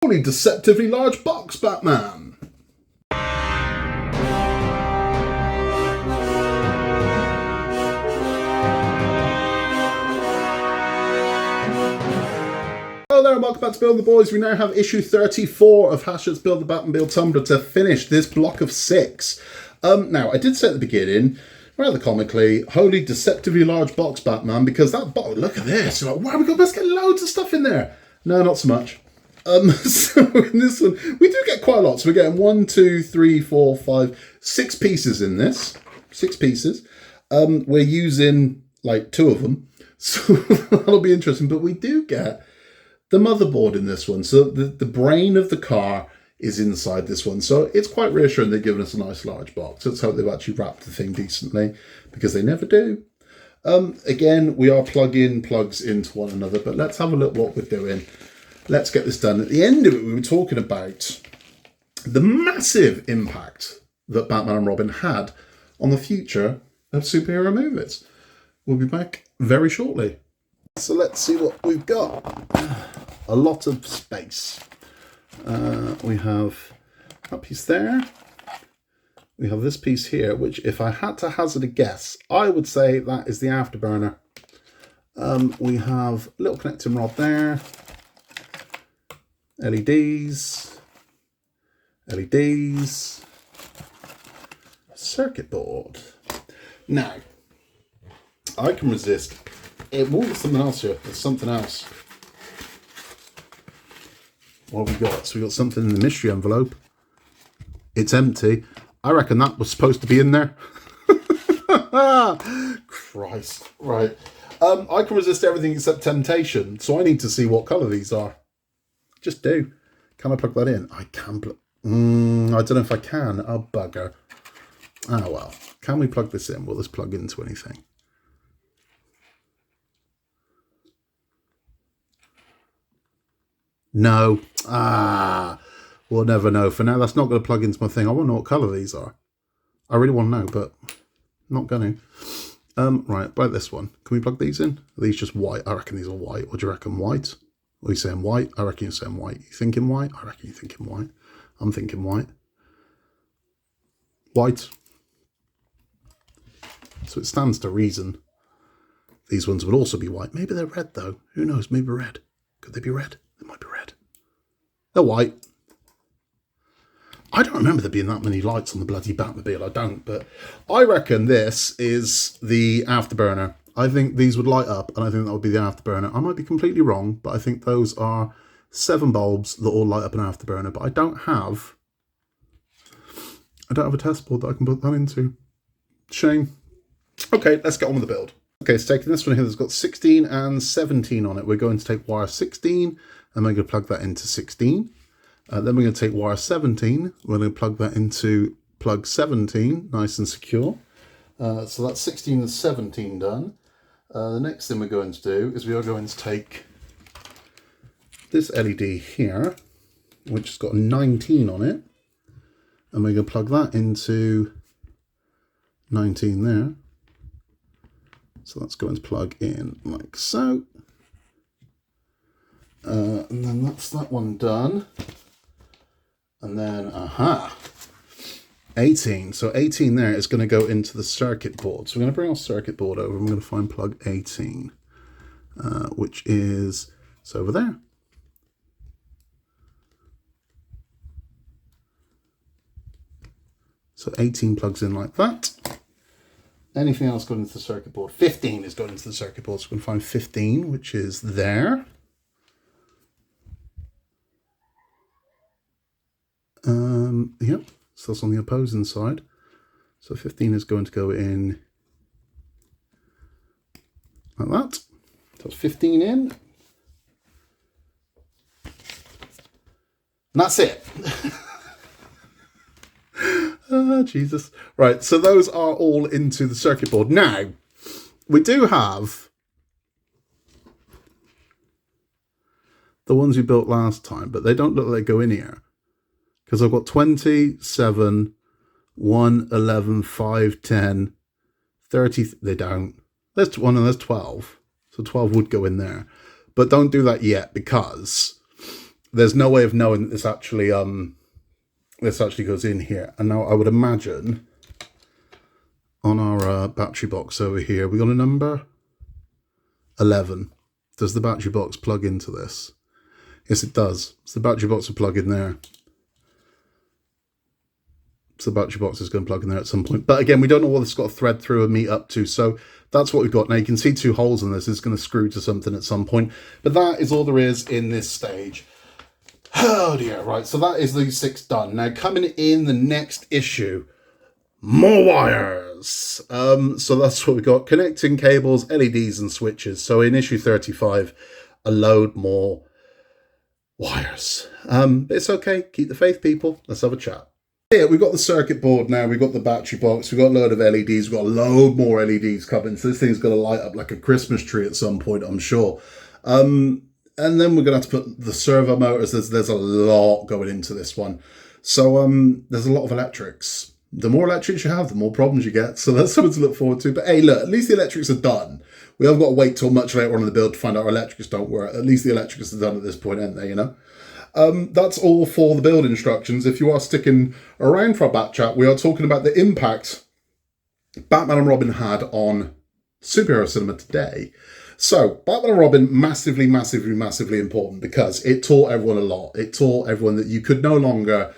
Holy deceptively large box, Batman! Hello there and welcome back to Build the Boys. We now have issue 34 of Hachette's Build the Batmobile Tumbler to finish this block of 6. Now, I did say at the beginning, rather comically, holy deceptively large box, Batman, because that box, look at this. You're like, wow, let's get loads of stuff in there. No, not so much. So in this one, we do get quite a lot. So we're getting 1, 2, 3, 4, 5, 6 pieces in this. 6 pieces. We're using like 2 of them. So that'll be interesting. But we do get the motherboard in this one. So the brain of the car is inside this one. So it's quite reassuring they've given us a nice large box. Let's hope they've actually wrapped the thing decently, because they never do. Again, we are plugging plugs into one another, but let's have a look what we're doing. Let's get this done. At the end of it, we were talking about the massive impact that Batman and Robin had on the future of superhero movies. We'll be back very shortly. So let's see what we've got. A lot of space. We have that piece there. We have this piece here, which if I had to hazard a guess, I would say that is the afterburner. We have a little connecting rod there. LEDs. LEDs. Circuit board. Now, I can resist. There's something else here. There's something else. What have we got? So we got something in the mystery envelope. It's empty. I reckon that was supposed to be in there. Christ. Right. I can resist everything except temptation, so I need to see what colour these are. Just do. Can I plug that in? I can. I don't know if I can. Oh, bugger. Oh, well. Can we plug this in? Will this plug into anything? No. We'll never know. For now, that's not going to plug into my thing. I want to know what colour these are. I really want to know, but not going to. Right, about this one. Can we plug these in? Are these just white? I reckon these are white. What do you reckon, white? Are you saying white? I reckon you're saying white. You thinking white? I reckon you're thinking white. I'm thinking white. White. So it stands to reason these ones would also be white. Maybe they're red, though. Who knows? Maybe red. Could they be red? They might be red. They're white. I don't remember there being that many lights on the bloody Batmobile. I don't, but I reckon this is the afterburner. I think these would light up, and I think that would be the afterburner. I might be completely wrong, but I think those are 7 bulbs that all light up an afterburner. But I don't have a test board that I can put that into. Shame. Okay, let's get on with the build. Okay, so taking this one here that's got 16 and 17 on it, we're going to take wire 16, and we're going to plug that into 16. Then we're going to take wire 17, we're going to plug that into plug 17, nice and secure. So that's 16 and 17 done. The next thing we're going to do is we are going to take this LED here, which has got a 19 on it, and we're going to plug that into 19 there. So that's going to plug in like so. And then that's that one done. And then, 18. So 18 there is going to go into the circuit board. So we're going to bring our circuit board over and we're going to find plug 18, which is it's over there. So 18 plugs in like that. Anything else going into the circuit board? 15 is going into the circuit board. So we're going to find 15, which is there. Yep, so that's on the opposing side. So 15 is going to go in like that. So that's 15 in. And that's it. Oh, Jesus. Right, so those are all into the circuit board. Now, we do have the ones we built last time, but they don't look like they go in here. Because I've got 20, 7, 1, 11, 5, 10, 30. They don't. There's 1 and there's 12. So 12 would go in there. But don't do that yet, because there's no way of knowing that this actually goes in here. And now I would imagine on our battery box over here, we got a number 11. Does the battery box plug into this? Yes, it does. So the battery box will plug in there. So the battery box is going to plug in there at some point. But again, we don't know what this has got to thread through and meet up to. So that's what we've got. Now you can see 2 holes in this. It's going to screw to something at some point. But that is all there is in this stage. Oh dear, right. So that is these 6 done. Now coming in the next issue, more wires. So that's what we've got. Connecting cables, LEDs and switches. So in issue 35, a load more wires. But it's okay. Keep the faith, people. Let's have a chat. Yeah, we've got the circuit board now, we've got the battery box, we've got a load of LEDs, we've got a load more LEDs coming, so this thing's going to light up like a Christmas tree at some point, I'm sure. And then we're going to have to put the servo motors, there's a lot going into this one. So there's a lot of electrics. The more electrics you have, the more problems you get, so that's something to look forward to. But hey, look, at least the electrics are done. We haven't got to wait till much later on in the build to find out our electrics don't work. At least the electrics are done at this point, aren't they, you know? That's all for the build instructions. If you are sticking around for our back chat, we are talking about the impact Batman and Robin had on superhero cinema today. So, Batman and Robin, massively, massively, massively important because it taught everyone a lot. It taught everyone that you could no longer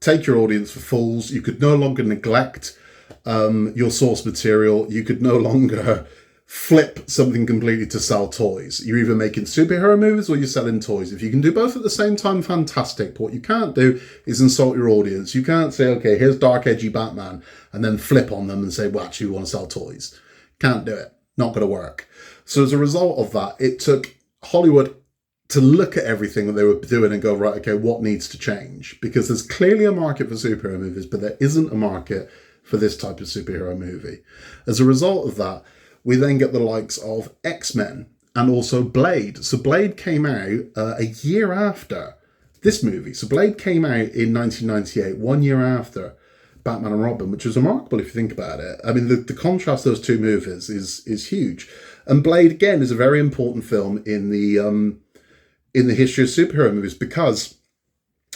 take your audience for fools. You could no longer neglect your source material. You could no longer flip something completely to sell toys. You're either making superhero movies or you're selling toys. If you can do both at the same time, fantastic. But what you can't do is insult your audience. You can't say, okay, here's dark, edgy Batman, and then flip on them and say, well, actually, we want to sell toys. Can't do it. Not going to work. So as a result of that, it took Hollywood to look at everything that they were doing and go, right, okay, what needs to change? Because there's clearly a market for superhero movies, but there isn't a market for this type of superhero movie. As a result of that, we then get the likes of X-Men and also Blade. So Blade came out a year after this movie. So Blade came out in 1998, 1 year after Batman and Robin, which is remarkable if you think about it. I mean, the contrast of those two movies is huge. And Blade, again, is a very important film in the history of superhero movies because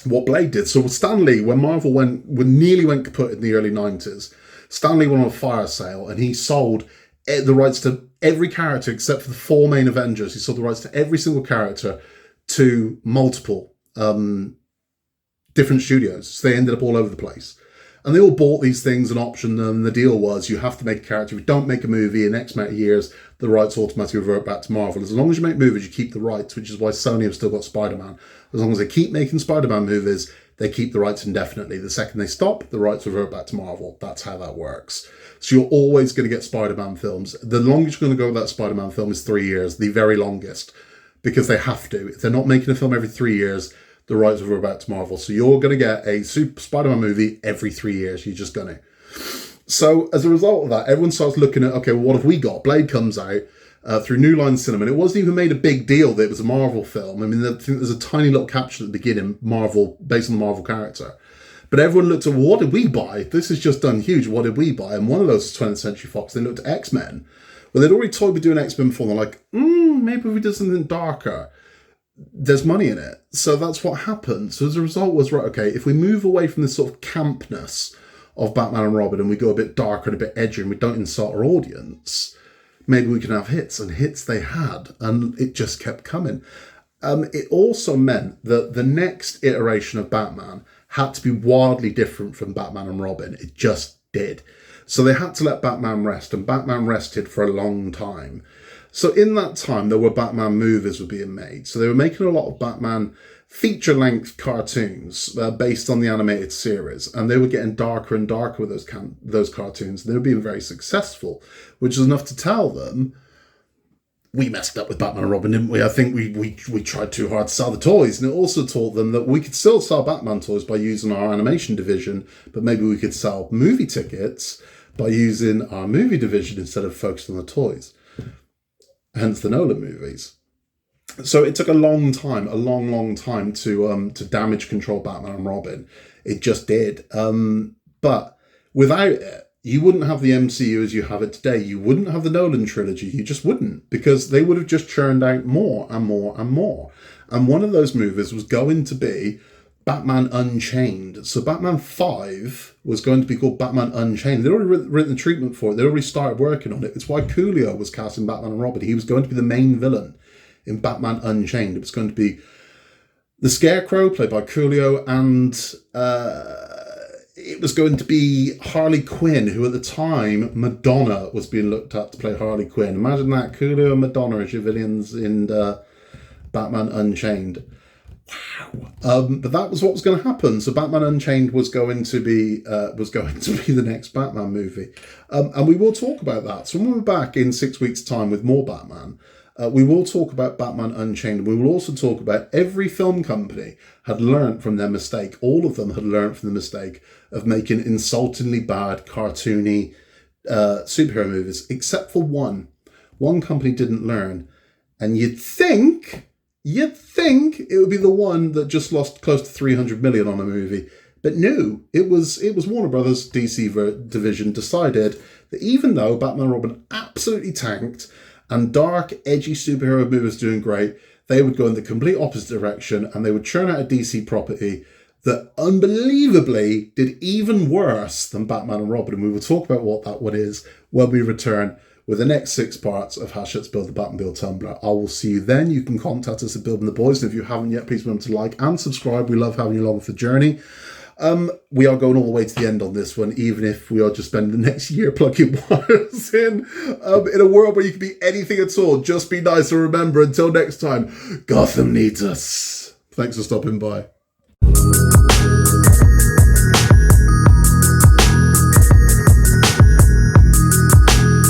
what Blade did. So Stan Lee, when Marvel nearly went kaput in the early 90s, Stan Lee went on a fire sale and he sold the rights to every character except for the 4 main Avengers. He sold the rights to every single character to multiple different studios. So they ended up all over the place. And they all bought these things and optioned them. The deal was you have to make a character. If you don't make a movie in X amount of years, the rights automatically revert back to Marvel. As long as you make movies, you keep the rights, which is why Sony have still got Spider-Man. As long as they keep making Spider-Man movies, they keep the rights indefinitely. The second they stop, the rights revert back to Marvel. That's how that works. So you're always going to get Spider-Man films. The longest you're going to go with that Spider-Man film is 3 years, the very longest, because they have to. If they're not making a film every 3 years, the rights revert back to Marvel. So you're going to get a Spider-Man movie every 3 years. You're just going to. So as a result of that, everyone starts looking at, okay, well, what have we got? Blade comes out through New Line Cinema, and it wasn't even made a big deal that it was a Marvel film. I mean, I think there's a tiny little caption at the beginning, Marvel, based on the Marvel character. But everyone looked at, well, what did we buy? This has just done huge. What did we buy? And one of those is 20th Century Fox. They looked at X-Men. Well, they'd already toyed with doing X-Men before. They're like, maybe if we did something darker, there's money in it. So that's what happened. So as a result was, right, okay, if we move away from this sort of campness of Batman and Robin and we go a bit darker and a bit edgier and we don't insult our audience, maybe we can have hits. And hits they had. And it just kept coming. It also meant that the next iteration of Batman had to be wildly different from Batman and Robin. It just did. So they had to let Batman rest, and Batman rested for a long time. So in that time, there were Batman movies were being made. So they were making a lot of Batman feature-length cartoons based on the animated series, and they were getting darker and darker with those cartoons. And they were being very successful, which is enough to tell them, we messed up with Batman and Robin, didn't we? I think we tried too hard to sell the toys. And it also taught them that we could still sell Batman toys by using our animation division, but maybe we could sell movie tickets by using our movie division instead of focusing on the toys. Hence the Nolan movies. So it took a long time to damage control Batman and Robin. It just did. But without it, you wouldn't have the MCU as you have it today. You wouldn't have the Nolan trilogy. You just wouldn't, because they would have just churned out more and more and more. And one of those movies was going to be Batman Unchained. So Batman 5 was going to be called Batman Unchained. They'd already written the treatment for it. They already started working on it. It's why Coolio was cast in Batman and Robin. He was going to be the main villain in Batman Unchained. It was going to be the Scarecrow, played by Coolio, and it was going to be Harley Quinn, who at the time, Madonna was being looked at to play Harley Quinn. Imagine that, Coolio and Madonna as your villains in Batman Unchained. Wow. But that was what was going to happen. So Batman Unchained was going to be the next Batman movie. And we will talk about that. So when we're back in 6 weeks' time with more Batman, we will talk about Batman Unchained. We will also talk about every film company had learnt from their mistake. All of them had learnt from the mistake of making insultingly bad, cartoony superhero movies, except for one. One company didn't learn. And you'd think it would be the one that just lost close to 300 million on a movie. But no, it was Warner Brothers DC division decided that even though Batman and Robin absolutely tanked and dark, edgy superhero movies doing great, they would go in the complete opposite direction and they would churn out a DC property that unbelievably did even worse than Batman and Robin. And we will talk about what that one is when we return with the next 6 parts of Hachette's Build the Batmobile Tumbler. I will see you then. You can contact us at Building the Boys, and if you haven't yet, please remember to like and subscribe. We love having you along for the journey. We are going all the way to the end on this one, even if we are just spending the next year plugging wires in a world where you can be anything at all. Just be nice, and remember, until next time, Gotham needs us. Thanks for stopping by.